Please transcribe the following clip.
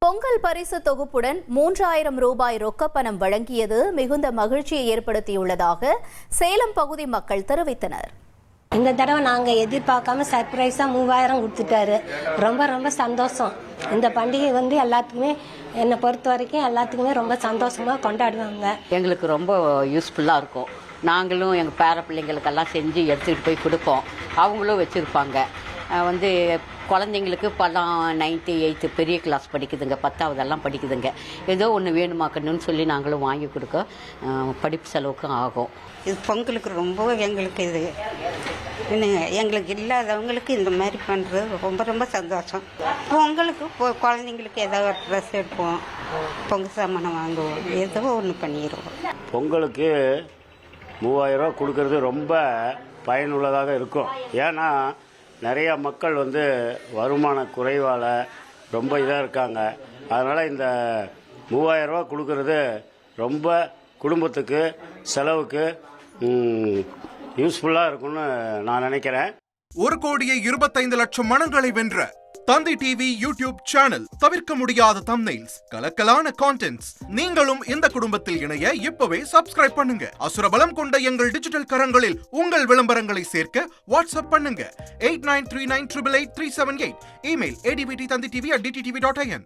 பொங்கல் பரிசு தொகுப்புடன் 3000 ரூபாய் ரொக்கப்பணம் வழங்கியது மிகுந்த மகிழ்ச்சியை ஏற்படுத்தியுள்ளதாக சேலம் பகுதி மக்கள் தெரிவித்தனர். இந்த தடவை நாங்கள் எதிர்பார்க்காம சர்ப்ரைஸாக 3000 கொடுத்துட்டாரு. ரொம்ப ரொம்ப சந்தோஷம். இந்த பண்டிகை எல்லாத்துக்குமே என்னை பொறுத்த வரைக்கும் எல்லாத்துக்குமே ரொம்ப சந்தோஷமாக கொண்டாடுவாங்க. எங்களுக்கு ரொம்ப யூஸ்ஃபுல்லாக இருக்கும். நாங்களும் எங்கள் பேர பிள்ளைங்களுக்கெல்லாம் செஞ்சு எடுத்துகிட்டு போய் கொடுப்போம். அவங்களும் வச்சுருப்பாங்க. குழந்தைங்களுக்கு இப்போல்லாம் 9th 8th பெரிய கிளாஸ் படிக்குதுங்க, 10th படிக்குதுங்க. ஏதோ ஒன்று வேணுமாக்கணும்னு சொல்லி நாங்களும் வாங்கி கொடுக்க படிப்பு செலவுக்கும் ஆகும். இது பொங்கலுக்கு ரொம்ப எங்களுக்கு இது எங்களுக்கு இல்லாதவங்களுக்கு இந்த மாதிரி பண்ணுறது ரொம்ப ரொம்ப சந்தோஷம். பொங்கலுக்கு குழந்தைங்களுக்கு ஏதோ ஒரு ட்ரெஸ் எடுப்போம், பொங்கல் சாமானம் வாங்குவோம், ஏதோ ஒன்று பண்ணிடுவோம். பொங்கலுக்கு 3000 ரூபா கொடுக்கறது ரொம்ப பயனுள்ளதாக இருக்கும். ஏன்னா நிறையா மக்கள் வருமான குறைவால் ரொம்ப இதாக இருக்காங்க. அதனால் இந்த 3000 ரூபா கொடுக்கறது ரொம்ப குடும்பத்துக்கு செலவுக்கு யூஸ்ஃபுல்லாக இருக்கும்னு நான் நினைக்கிறேன். 1,25,00,000 மனங்களை வென்ற தந்தி டிவி யூடியூப் சேனல். தவிர்க்க முடியாத தம்ப்நெயில்ஸ், கலக்கலான கான்டென்ட்ஸ். நீங்களும் இந்த குடும்பத்தில் இணைய இப்பவே சப்ஸ்கிரைப் பண்ணுங்க. அசுரபலம் கொண்ட எங்கள் டிஜிட்டல் கரங்களில் உங்கள் விளம்பரங்களை சேர்க்க வாட்ஸ்அப் பண்ணுங்க. 8939888378. Email advttanditv@dttv.in.